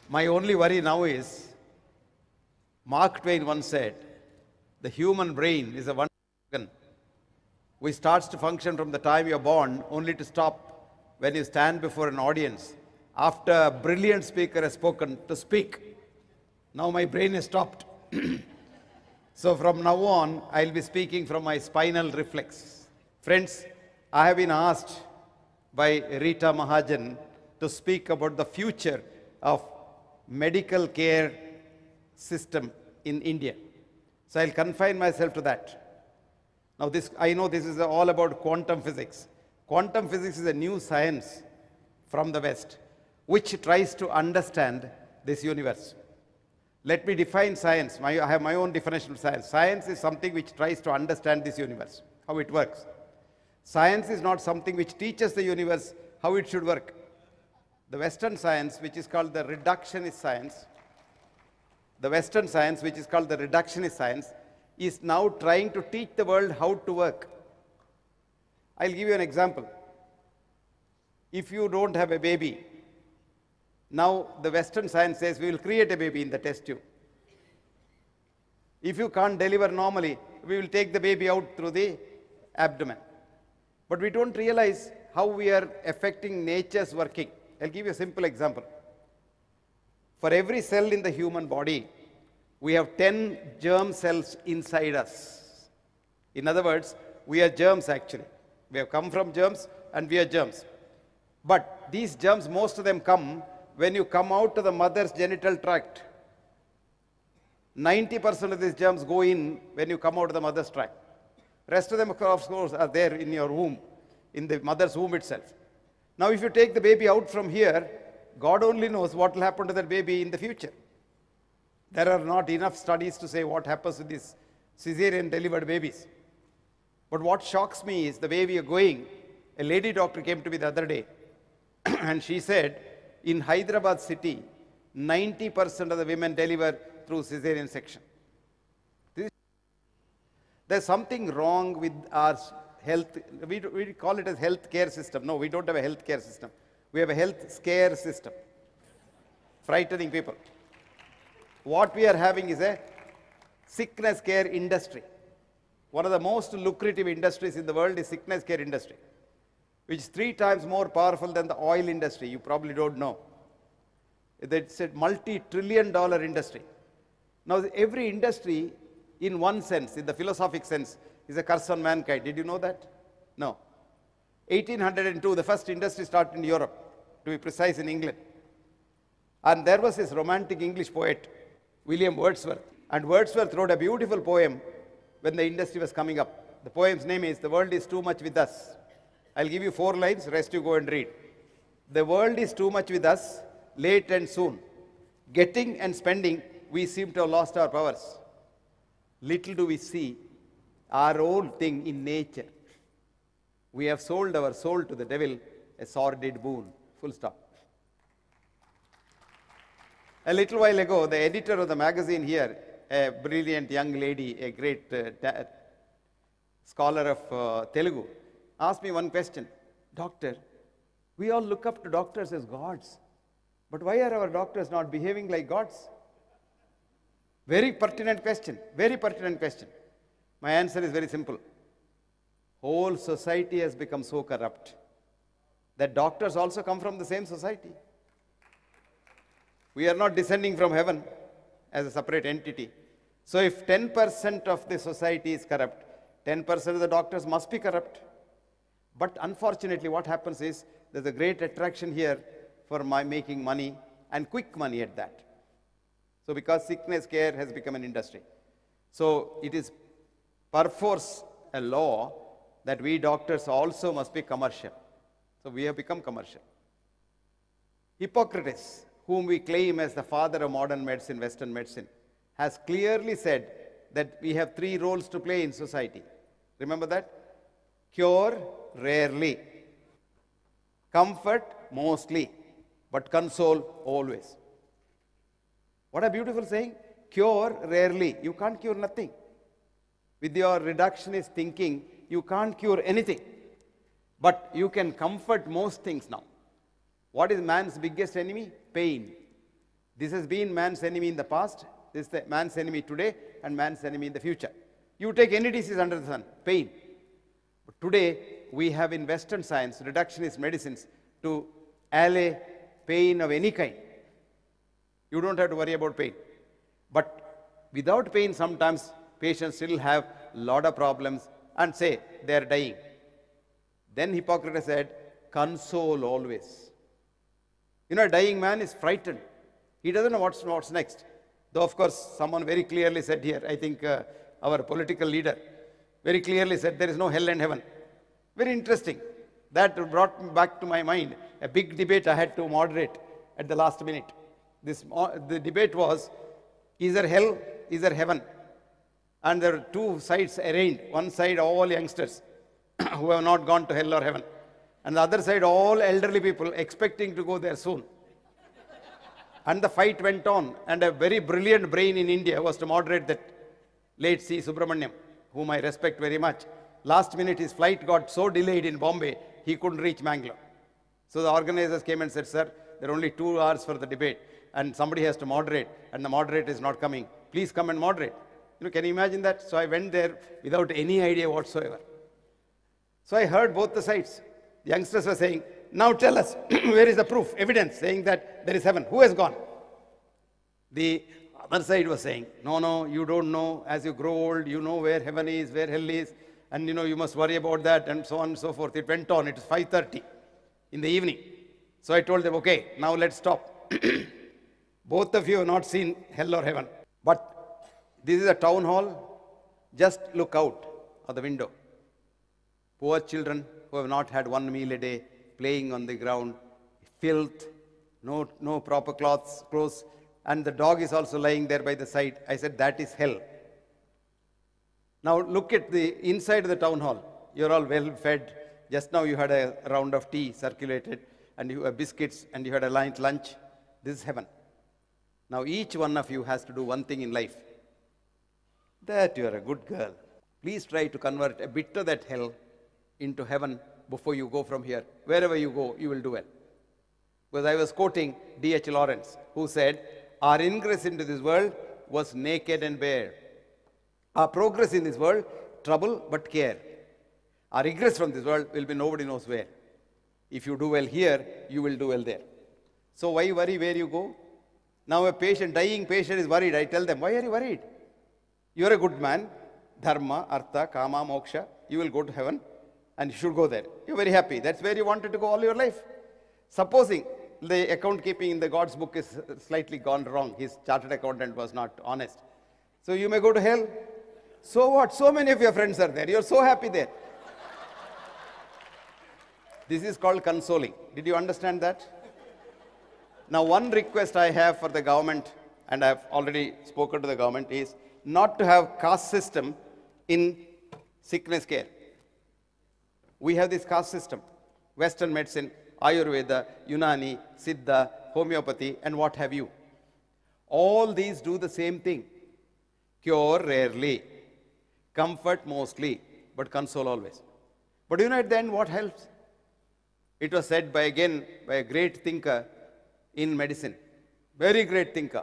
My only worry now is, Mark Twain once said, the human brain is a wonderful organ which starts to function from the time you're born, only to stop when you stand before an audience after a brilliant speaker has spoken to speak. Now my brain has stopped. So from now on, I'll be speaking from my spinal reflex. Friends, I have been asked by Rita Mahajan to speak about the future of medical care system in India. So I'll confine myself to that. Now I know this is all about quantum physics. Quantum physics is a new science from the West, which tries to understand this universe. Let me define science. I have my own definition of science. Science is something which tries to understand this universe, how it works. Science is not something which teaches the universe how it should work. The Western science, which is called the reductionist science, is now trying to teach the world how to work. I'll give you an example. If you don't have a baby, now the Western science says we will create a baby in the test tube. If you can't deliver normally, we will take the baby out through the abdomen. But we don't realize how we are affecting nature's working. I'll give you a simple example. For every cell in the human body, we have 10 germ cells inside us. In other words, we are germs actually. We have come from germs and we are germs. But these germs, most of them come when you come out to the mother's genital tract. 90% of these germs go in when you come out of the mother's tract. Rest of them, of course, are there in your womb, in the mother's womb itself. Now, if you take the baby out from here, God only knows what will happen to that baby in the future. There are not enough studies to say what happens to these cesarean delivered babies. But what shocks me is the way we are going. A lady doctor came to me the other day and she said, in Hyderabad city, 90% of the women deliver through cesarean section. There's something wrong with our health. We call it as health care system. No, we don't have a health care system. We have a health scare system. Frightening people. What we are having is a sickness care industry. One of the most lucrative industries in the world is sickness care industry, which is 3 times more powerful than the oil industry. You probably don't know. It's a multi-trillion-dollar industry. Now, every industry, in one sense, in the philosophic sense, is a curse on mankind. Did you know that? No. 1802, the first industry started in Europe, to be precise, in England. And there was this romantic English poet, William Wordsworth. And Wordsworth wrote a beautiful poem when the industry was coming up. The poem's name is, "The World is Too Much With Us." I'll give you 4 lines, rest you go and read. The world is too much with us, late and soon. Getting and spending, we seem to have lost our powers. Little do we see our own thing in nature. We have sold our soul to the devil, a sordid boon. Full stop. A little while ago, the editor of the magazine here, a brilliant young lady, a great scholar of Telugu, asked me one question. Doctor, we all look up to doctors as gods, but why are our doctors not behaving like gods? Very pertinent question, very pertinent question. My answer is very simple. Whole society has become so corrupt that doctors also come from the same society. We are not descending from heaven as a separate entity. So if 10% of the society is corrupt, 10% of the doctors must be corrupt. But unfortunately, what happens is there's a great attraction here for making money, and quick money at that. So because sickness care has become an industry. So it is perforce a law that we doctors also must be commercial. So we have become commercial. Hippocrates, whom we claim as the father of modern medicine, Western medicine, has clearly said that we have 3 roles to play in society. Remember that? Cure rarely, comfort mostly, but console always. What a beautiful saying. Cure rarely. You can't cure nothing. With your reductionist thinking, you can't cure anything. But you can comfort most things now. What is man's biggest enemy? Pain. This has been man's enemy in the past, this is the man's enemy today, and man's enemy in the future. You take any disease under the sun, pain. But today, we have in Western science, reductionist medicines, to allay pain of any kind. You don't have to worry about pain. But without pain, sometimes patients still have a lot of problems and say they are dying. Then Hippocrates said, console always. You know, a dying man is frightened. He doesn't know what's next. Though, of course, someone very clearly said here, I think our political leader very clearly said there is no hell and heaven. Very interesting. That brought me back to my mind a big debate I had to moderate at the last minute. The debate was, is there hell, is there heaven? And there are two sides arraigned. One side, all youngsters who have not gone to hell or heaven. And the other side, all elderly people expecting to go there soon. And the fight went on. And a very brilliant brain in India was to moderate that. Late C. Subramaniam, whom I respect very much. Last minute, his flight got so delayed in Bombay, he couldn't reach Mangalore. So the organizers came and said, sir, there are only 2 hours for the debate. And somebody has to moderate. And the moderator is not coming. Please come and moderate. You know, can you imagine that? So I went there without any idea whatsoever. So I heard both the sides. The youngsters were saying, now tell us, where is the proof, evidence, saying that there is heaven? Who has gone? The other side was saying, no, you don't know. As you grow old, you know where heaven is, where hell is. And, you know, you must worry about that, and so on and so forth. It went on. It was 5:30 in the evening. So I told them, okay, now let's stop. Both of you have not seen hell or heaven. But this is a town hall. Just look out of the window. Poor children who have not had 1 meal a day, playing on the ground, filth, no proper clothes, and the dog is also lying there by the side. I said, that is hell. Now look at the inside of the town hall. You're all well fed. Just now you had a round of tea circulated, and you have biscuits, and you had a light lunch. This is heaven. Now each one of you has to do one thing in life. That you are a good girl. Please try to convert a bit of that hell into heaven before you go from here. Wherever you go, you will do well. Because I was quoting D.H. Lawrence, who said, our ingress into this world was naked and bare. Our progress in this world, trouble but care. Our egress from this world will be nobody knows where. If you do well here, you will do well there. So why worry where you go? Now a dying patient is worried. I tell them, why are you worried? You are a good man. Dharma, Artha, Kama, Moksha. You will go to heaven and you should go there. You're very happy. That's where you wanted to go all your life. Supposing the account keeping in the God's book is slightly gone wrong. His chartered accountant was not honest. So you may go to hell. So what? So many of your friends are there. You're so happy there. This is called consoling. Did you understand that? Now, one request I have for the government, and I have already spoken to the government, is not to have caste system in sickness care. We have this caste system. Western medicine, Ayurveda, Unani, Siddha, homeopathy, and what have you. All these do the same thing. Cure rarely, comfort mostly, but console always. But you know at the end what helps? It was said by a great thinker in medicine, very great thinker,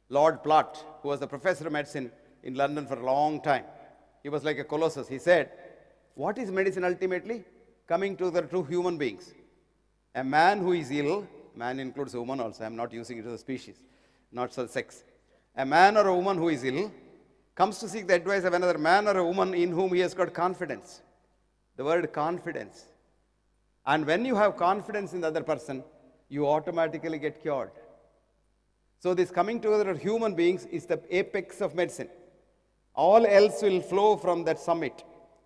Lord Platt, who was a professor of medicine in London for a long time. He was like a colossus. He said, what is medicine ultimately? Coming to the two human beings. A man who is ill, man includes a woman also, I'm not using it as a species, not as sex. A man or a woman who is ill comes to seek the advice of another man or a woman in whom he has got confidence. The word confidence. And when you have confidence in the other person, you automatically get cured. So this coming together of human beings is the apex of medicine. All else will flow from that summit,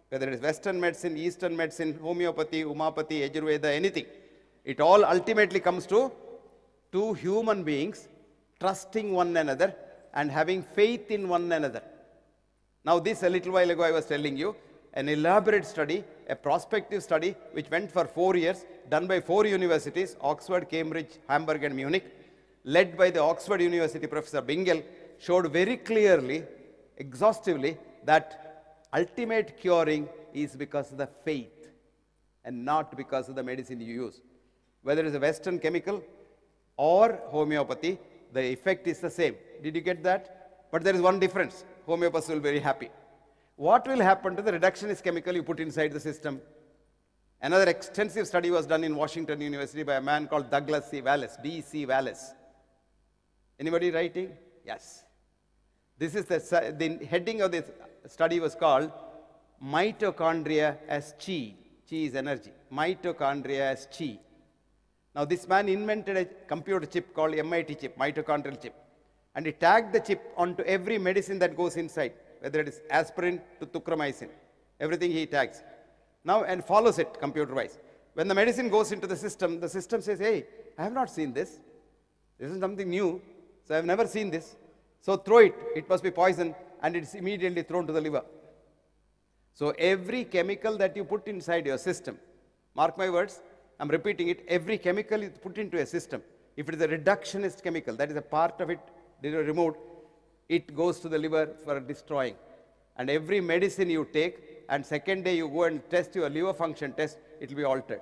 whether it is Western medicine, Eastern medicine, homeopathy, Umapathy, Ayurveda, anything. It all ultimately comes to two human beings trusting one another and having faith in one another. Now this, a little while ago I was telling you, an elaborate study, a prospective study which went for 4 years, done by 4 universities, Oxford, Cambridge, Hamburg and Munich, led by the Oxford University Professor Bingel, showed very clearly, exhaustively, that ultimate curing is because of the faith and not because of the medicine you use. Whether it is a Western chemical or homeopathy, The effect is the same. Did you get that? But there is one difference. Homeopaths will be very happy. What will happen to the reductionist chemical you put inside the system? Another extensive study was done in Washington University by a man called Douglas C. Wallace, D.C. Wallace. Anybody writing? Yes. This is the heading of this study was called Mitochondria as Chi. Chi is energy. Mitochondria as Chi. Now this man invented a computer chip called MIT chip, mitochondrial chip. And he tagged the chip onto every medicine that goes inside, whether it is aspirin to tucromycin. Everything he tags. Now and follows it computer-wise. When the medicine goes into the system says, hey, I have not seen this. This is something new. So I have never seen this. So throw it. It must be poison. And it's immediately thrown to the liver. So every chemical that you put inside your system, mark my words, I'm repeating it, every chemical you put into a system, if it is a reductionist chemical, that is a part of it removed, it goes to the liver for destroying. And every medicine you take, and second day you go and test your liver function test, it will be altered.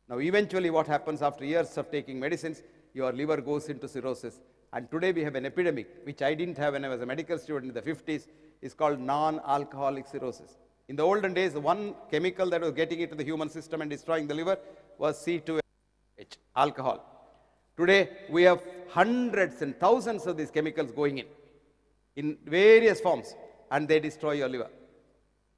Now eventually what happens after years of taking medicines, your liver goes into cirrhosis. And today we have an epidemic, which I didn't have when I was a medical student in the 50s, is called non-alcoholic cirrhosis. In the olden days, one chemical that was getting into the human system and destroying the liver was C2H, alcohol. Today, we have hundreds and thousands of these chemicals going in various forms, and they destroy your liver.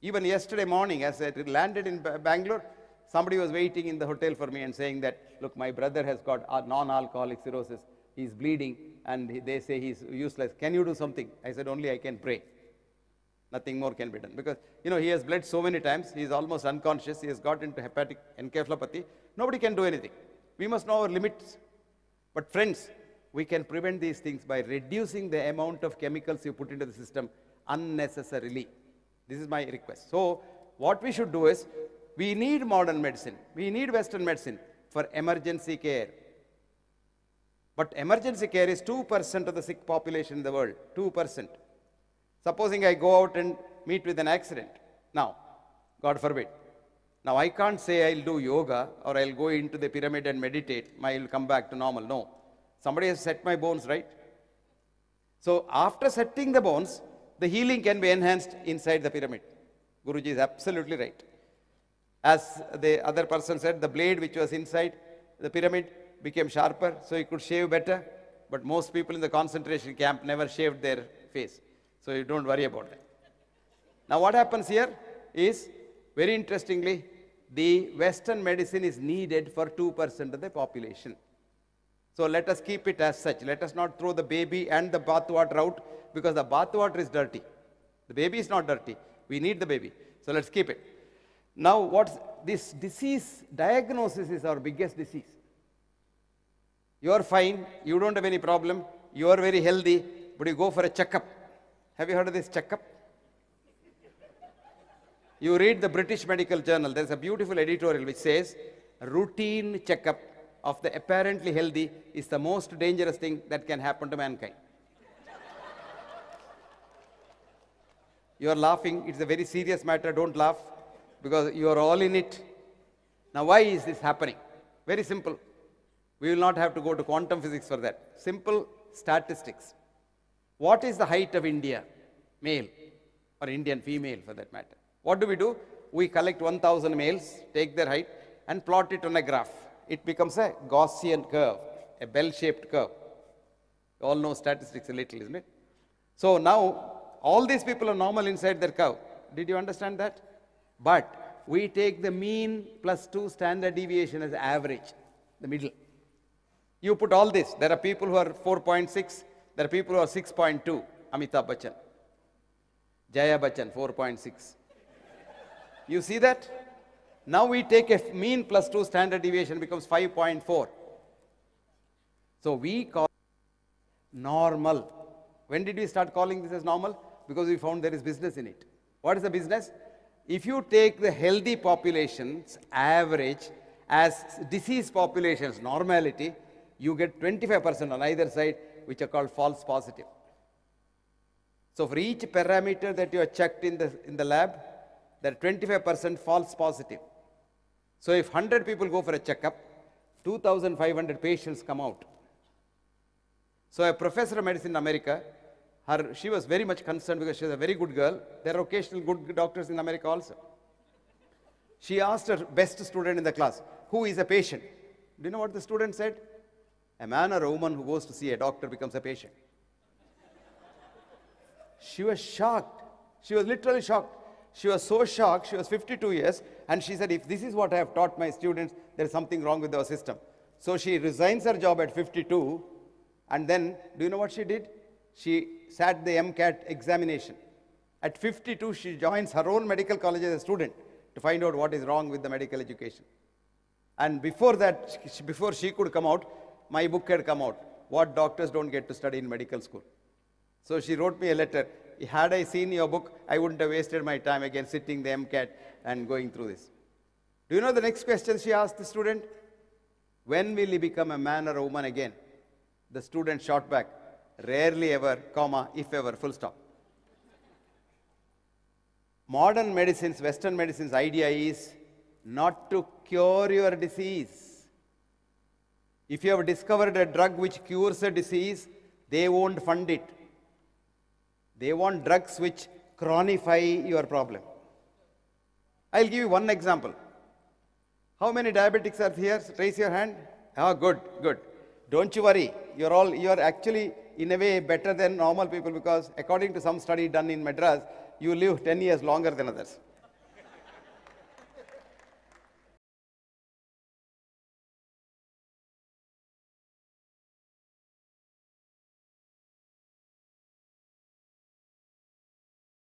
Even yesterday morning, as I landed in Bangalore, somebody was waiting in the hotel for me and saying that, look, my brother has got non-alcoholic cirrhosis. He's bleeding, and they say he's useless. Can you do something? I said, only I can pray. Nothing more can be done. Because, he has bled so many times, he is almost unconscious, he has got into hepatic encephalopathy. Nobody can do anything. We must know our limits. But friends, we can prevent these things by reducing the amount of chemicals you put into the system unnecessarily. This is my request. So, what we should do is, we need modern medicine. We need Western medicine for emergency care. But emergency care is 2% of the sick population in the world. 2%. Supposing I go out and meet with an accident. Now, God forbid. Now, I can't say I'll do yoga or I'll go into the pyramid and meditate. I'll come back to normal. No. Somebody has set my bones, right? So, after setting the bones, the healing can be enhanced inside the pyramid. Guruji is absolutely right. As the other person said, the blade which was inside the pyramid became sharper, so he could shave better. But most people in the concentration camp never shaved their face. So you don't worry about that. Now what happens here is, very interestingly, the Western medicine is needed for 2% of the population. So let us keep it as such. Let us not throw the baby and the bathwater out, because the bathwater is dirty. The baby is not dirty. We need the baby. So let's keep it. Now what's this disease diagnosis is our biggest disease. You are fine, you don't have any problem, you are very healthy, but you go for a checkup. Have you heard of this checkup? You read the British Medical Journal, there's a beautiful editorial which says, routine checkup of the apparently healthy is the most dangerous thing that can happen to mankind. You are laughing, it's a very serious matter, don't laugh, because you are all in it. Now why is this happening? Very simple. We will not have to go to quantum physics for that. Simple statistics. What is the height of India, male, or Indian female for that matter? What do? We collect 1,000 males, take their height, and plot it on a graph. It becomes a Gaussian curve, a bell-shaped curve. You all know statistics a little, isn't it? So now, all these people are normal inside their curve. Did you understand that? But we take the mean plus 2 standard deviation as average, the middle. You put all this. There are people who are 4.6. There are people who are 6.2. Amitabh Bachchan. Jaya Bachchan, 4.6. You see that? Now we take a mean plus 2 standard deviation becomes 5.4. So we call normal. When did we start calling this as normal? Because we found there is business in it. What is the business? If you take the healthy population's average as disease population's normality, you get 25% on either side, which are called false positive. So for each parameter that you have checked in the lab, there are 25% false positive. So if 100 people go for a checkup, 2,500 patients come out. So a professor of medicine in America, she was very much concerned because she was a very good girl. There are occasional good doctors in America also. She asked her best student in the class, who is a patient? Do you know what the student said? A man or a woman who goes to see a doctor becomes a patient. She was shocked. She was literally shocked. She was so shocked. She was 52 years. And she said, if this is what I have taught my students, there is something wrong with our system. So she resigns her job at 52. And then, do you know what she did? She sat the MCAT examination. At 52, she joins her own medical college as a student to find out what is wrong with the medical education. And before that, before she could come out, my book had come out, What Doctors Don't Get to Study in Medical School. So she wrote me a letter. Had I seen your book, I wouldn't have wasted my time again sitting the MCAT and going through this. Do you know the next question she asked the student? When will he become a man or a woman again? The student shot back, rarely ever, comma, if ever, full stop. Modern medicine's, Western medicine's idea is not to cure your disease. If you have discovered a drug which cures a disease, they won't fund it. They want drugs which chronify your problem. I'll give you one example. How many diabetics are here? Raise your hand. Oh, good, good. Don't you worry. You're actually, in a way, better than normal people because according to some study done in Madras, you live 10 years longer than others.